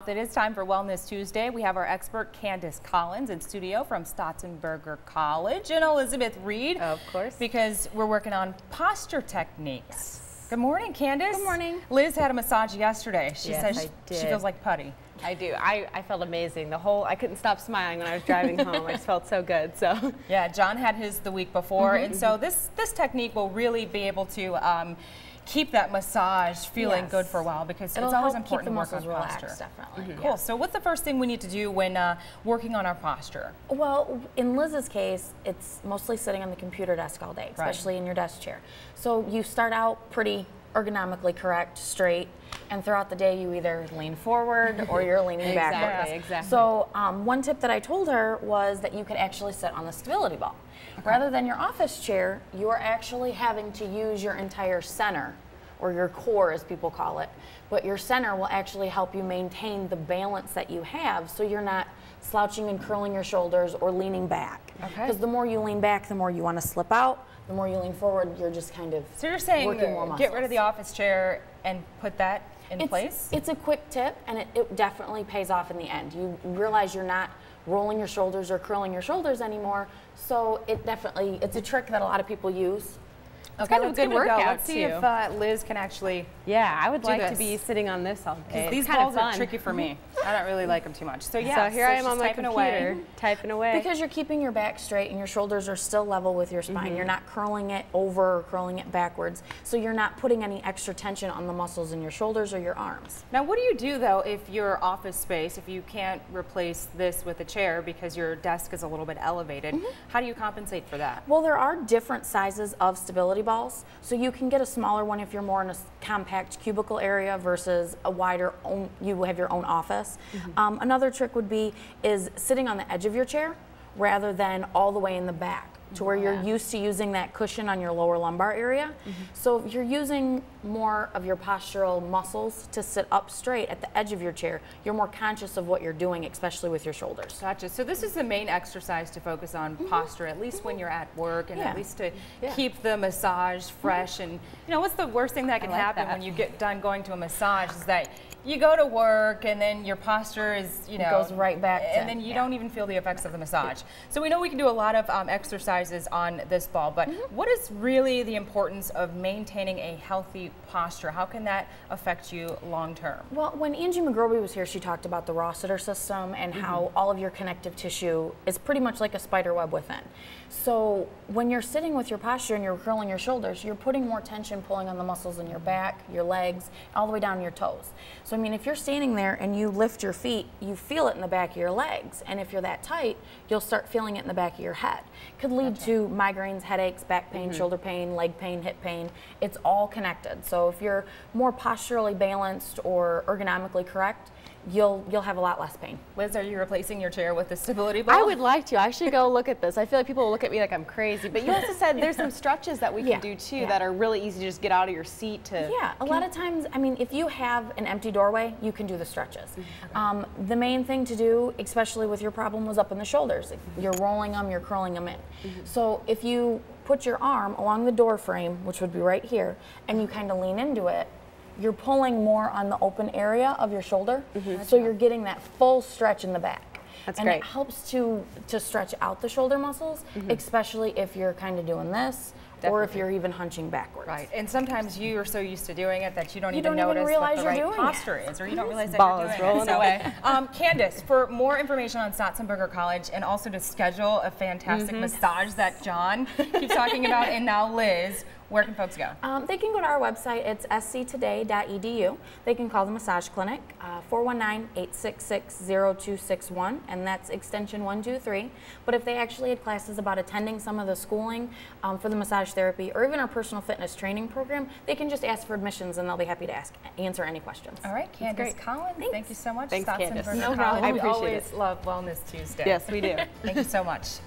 Health. It is time for Wellness Tuesday. We have our expert Candace Collins in studio from Stotzenberger College and Elizabeth Reed. Of course. Because we're working on posture techniques. Yes. Good morning, Candace. Good morning. Liz had a massage yesterday. She Yes, says I did. she feels like putty. I do. I felt amazing. I couldn't stop smiling when I was driving home. I just felt so good. So Yeah, John had his the week before, and so this technique will really be able to keep that massage feeling Yes. good for a while, because it'll it's always help important keep the to work on muscles posture. relaxed, definitely. Cool. So what's the first thing we need to do when working on our posture? Well, in Liz's case, it's mostly sitting on the computer desk all day, especially in your desk chair. So you start out pretty ergonomically correct, straight, and throughout the day you either lean forward or you're leaning backwards. Exactly. So one tip that I told her was that you could actually sit on the stability ball. Rather than your office chair, you are actually having to use your entire center, or your core as people call it, but your center will actually help you maintain the balance that you have, so you're not slouching and curling your shoulders or leaning back. Because the more you lean back, the more you want to slip out. The more you lean forward, you're just kind of So you're saying working more muscles. get rid of the office chair and put that in place? It's a quick tip, and it definitely pays off in the end. You realize you're not rolling your shoulders or curling your shoulders anymore, so it's a trick that a lot of people use. Okay, kind of a good workout, Let's see too. if Liz can actually. yeah, I would like to this. be sitting on this all day. These It's kind of balls are fun. tricky for me. I don't really like them too much. So yeah, So here I am she's on my typing computer, away. typing away. Because you're keeping your back straight and your shoulders are still level with your spine. You're not curling it over or curling it backwards. So you're not putting any extra tension on the muscles in your shoulders or your arms. Now, what do you do though if your office space, if you can't replace this with a chair because your desk is a little bit elevated, how do you compensate for that? Well, there are different sizes of stability balls. So you can get a smaller one if you're more in a compact cubicle area versus a wider, you have your own office. Another trick would be sitting on the edge of your chair rather than all the way in the back, to where you're used to using that cushion on your lower lumbar area. So if you're using more of your postural muscles to sit up straight at the edge of your chair, you're more conscious of what you're doing, especially with your shoulders. Gotcha. So this is the main exercise to focus on posture, at least when you're at work, and at least to keep the massage fresh. And you know, what's the worst thing that can happen when you get done going to a massage is that you go to work and then your posture is, you know, goes right back to, and then you don't even feel the effects of the massage. So we know we can do a lot of exercises on this ball, but what is really the importance of maintaining a healthy posture? How can that affect you long term? Well, when Angie McGroby was here, she talked about the Rossiter system and how all of your connective tissue is pretty much like a spider web within. So when you're sitting with your posture and you're curling your shoulders, you're putting more tension pulling on the muscles in your back, your legs, all the way down your toes. So I mean, if you're standing there and you lift your feet, you feel it in the back of your legs. And if you're that tight, you'll start feeling it in the back of your head. Could lead to migraines, headaches, back pain, shoulder pain, leg pain, hip pain. It's all connected. So if you're more posturally balanced or ergonomically correct, you'll have a lot less pain. Liz, are you replacing your chair with the stability ball? I would like to. I should go look at this. I feel like people will look at me like I'm crazy. But you also said there's some stretches that we can do too that are really easy to just get out of your seat to. Yeah, a lot of times, I mean, if you have an empty doorway, you can do the stretches. The main thing to do, especially with your problem, was up in the shoulders. You're rolling them, you're curling them in. So if you put your arm along the door frame, which would be right here, and you kind of lean into it, you're pulling more on the open area of your shoulder, so you're getting that full stretch in the back. That's and great. it helps to stretch out the shoulder muscles, especially if you're kind of doing this, or if you're even hunching backwards. Right, and sometimes you are so used to doing it that you don't even don't even notice realize what the you're right doing it. posture is, or you don't realize that Ball you're is doing rolling it. away. Candace, for more information on Stotzenberger College and also to schedule a fantastic massage that John keeps talking about, and now Liz, where can folks go? They can go to our website. It's sctoday.edu. They can call the massage clinic, 419-866-0261, and that's extension 123. But if they actually had classes about attending some of the schooling for the massage therapy, or even our personal fitness training program, they can just ask for admissions, and they'll be happy to answer any questions. All right, Candace Collins, thank you so much. Thanks, Candace. Stotzenberger No College. problem. I We appreciate always it. love Wellness Tuesday. Yes, we do. Thank you so much.